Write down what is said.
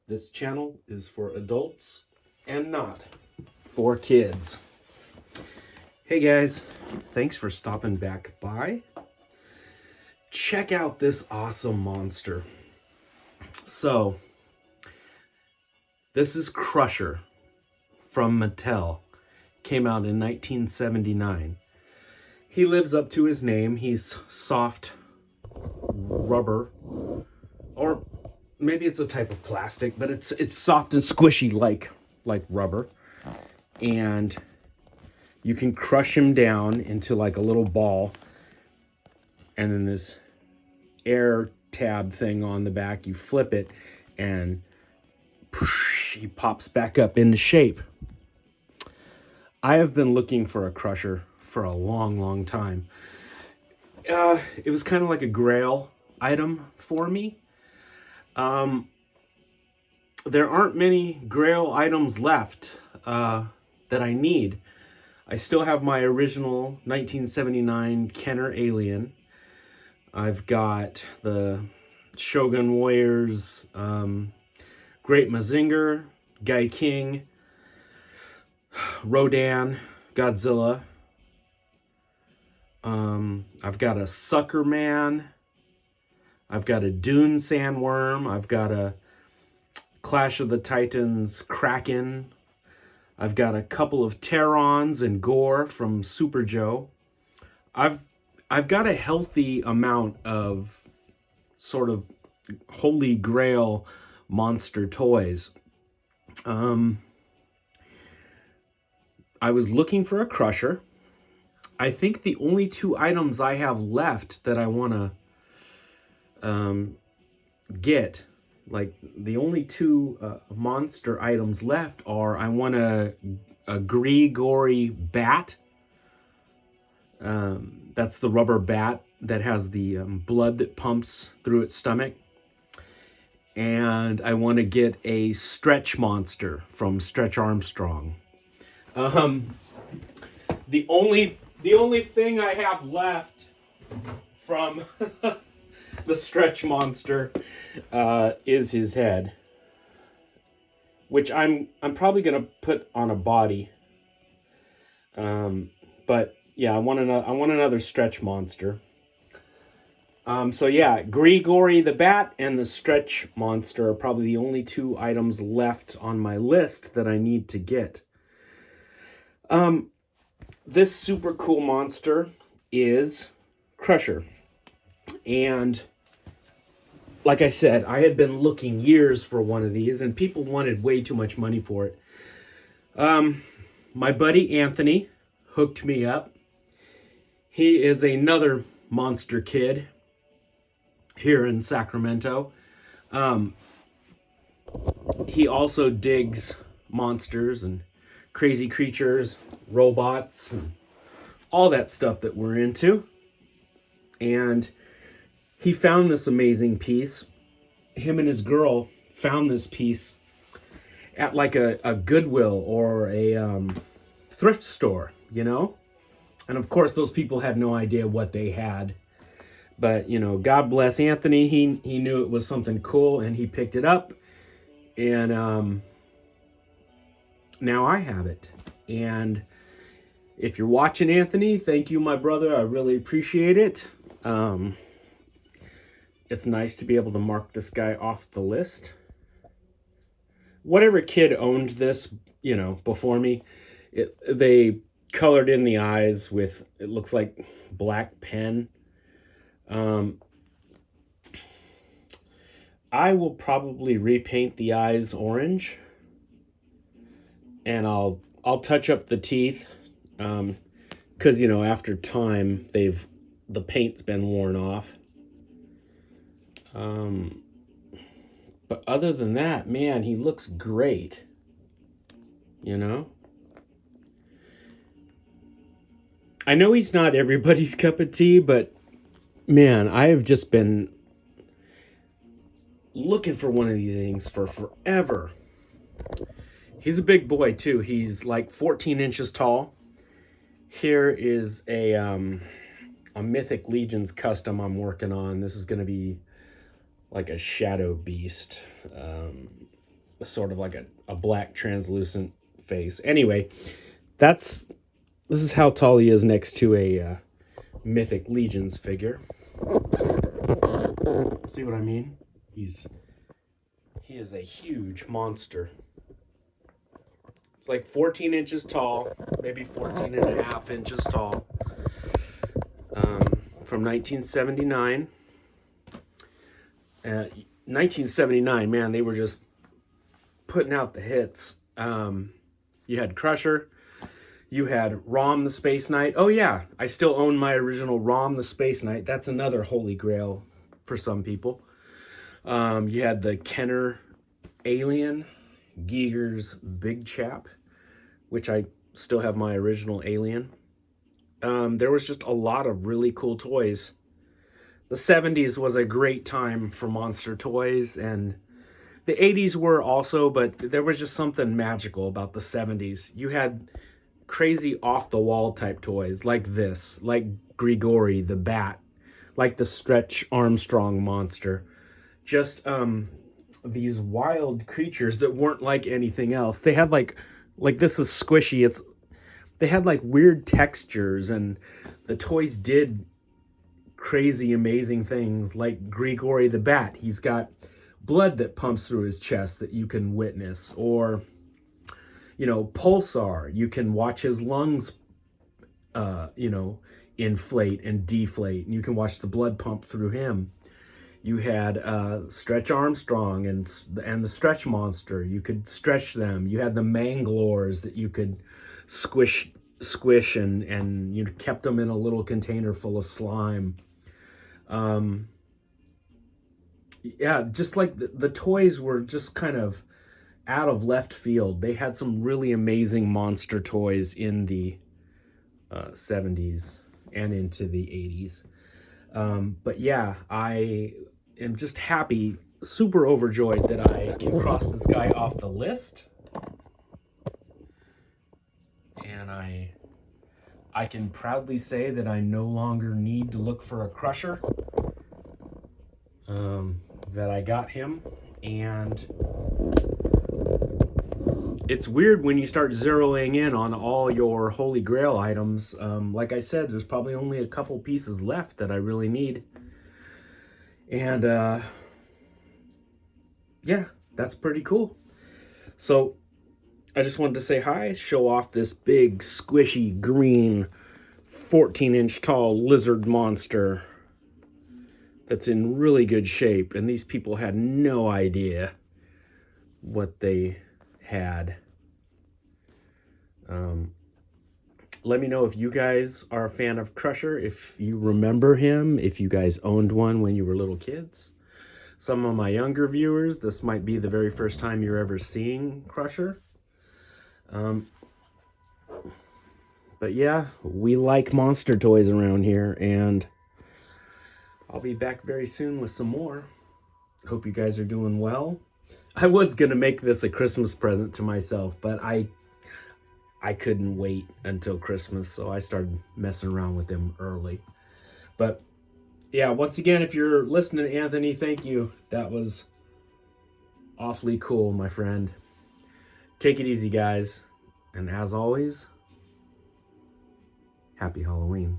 This channel is for adults and not for kids. Hey guys, thanks for stopping back by. Check out this awesome monster. So, this is Krusher from Mattel. Came out in 1979. He lives up to his name. He's soft rubber, or maybe it's a type of plastic, but it's soft and squishy like rubber. And you can crush him down into like a little ball, and then this air tab thing on the back, you flip it and he pops back up into shape. I have been looking for a Krusher for a long time. It was kind of like a grail item for me. There aren't many grail items left that I need. I still have my original 1979 Kenner Alien. I've got the Shogun Warriors, Great Mazinger, Guy King, Rodan, Godzilla. I've got a Sucker Man. I've got a Dune Sandworm. I've got a Clash of the Titans Kraken. I've got a couple of Terrons and Gore from Super Joe. I've got a healthy amount of sort of holy grail monster toys. I was looking for a Krusher. I think the only two items I have left that I want to get, like the only two monster items left are, I want a gory bat. That's the rubber bat that has the blood that pumps through its stomach. And I want to get a stretch monster from Stretch Armstrong. The only thing I have left from the stretch monster is his head, which I'm probably gonna put on a body. But yeah, I want another stretch monster. So yeah, Grigory the Bat and the Stretch Monster are probably the only two items left on my list that I need to get. This super cool monster is Krusher. And like I said, I had been looking years for one of these, and people wanted way too much money for it. My buddy Anthony hooked me up. He is another monster kid here in Sacramento. He also digs monsters and crazy creatures, robots, and all that stuff that we're into. And he found this amazing piece. Him and his girl found this piece at like a Goodwill or a thrift store, you know? And of course, those people had no idea what they had. But, you know, God bless Anthony. He knew it was something cool, and he picked it up. And now I have it. And if you're watching, Anthony, thank you, my brother. I really appreciate it. It's nice to be able to mark this guy off the list. Whatever kid owned this, you know, before me, they colored in the eyes with, it looks like black pen. I will probably repaint the eyes orange, and I'll touch up the teeth, because, you know, after time the paint's been worn off. But other than that, man, he looks great, you know? I know he's not everybody's cup of tea, but man, I have just been looking for one of these things for forever. He's a big boy too. He's like 14 inches tall. Here is a Mythic Legions custom I'm working on. This is going to be like a shadow beast. sort of like a black translucent face. Anyway, this is how tall he is next to a Mythic Legions figure. See what I mean? He is a huge monster. It's like 14 inches tall, maybe 14 and a half inches tall. From 1979. 1979, man, they were just putting out the hits. You had Krusher. You had Rom the Space Knight. Oh yeah, I still own my original Rom the Space Knight. That's another holy grail for some people. You had the Kenner Alien, Giger's Big Chap, which I still have my original Alien. There was just a lot of really cool toys. The 70s was a great time for monster toys, and the 80s were also, but there was just something magical about the 70s. You had crazy off-the-wall type toys like this, like Grigori the Bat, like the Stretch Armstrong monster. Just these wild creatures that weren't like anything else. They had like this is squishy. They had like weird textures, and the toys did crazy amazing things, like Grigori the Bat. He's got blood that pumps through his chest that you can witness, or Pulsar, you can watch his lungs inflate and deflate, and you can watch the blood pump through him. You had Stretch Armstrong and the Stretch Monster. You could stretch them. You had the Manglores that you could squish and you kept them in a little container full of slime. Yeah, just like the toys were just kind of out of left field. They had some really amazing monster toys in the 70s and into the 80s. But yeah, I am just happy, super overjoyed that I can cross this guy off the list. And I can proudly say that I no longer need to look for a Krusher. That I got him. And it's weird when you start zeroing in on all your Holy Grail items. Like I said, there's probably only a couple pieces left that I really need. And yeah, that's pretty cool. So I just wanted to say hi, show off this big, squishy, green, 14-inch tall lizard monster that's in really good shape. And these people had no idea what they had. Let me know if you guys are a fan of Krusher, if you remember him, if you guys owned one when you were little kids. Some of my younger viewers, this might be the very first time you're ever seeing Krusher. But yeah, we like monster toys around here, and I'll be back very soon with some more. Hope you guys are doing well. I was going to make this a Christmas present to myself, but I couldn't wait until Christmas, so I started messing around with them early. But yeah, once again, if you're listening, Anthony, thank you. That was awfully cool, my friend. Take it easy, guys. And as always, happy Halloween.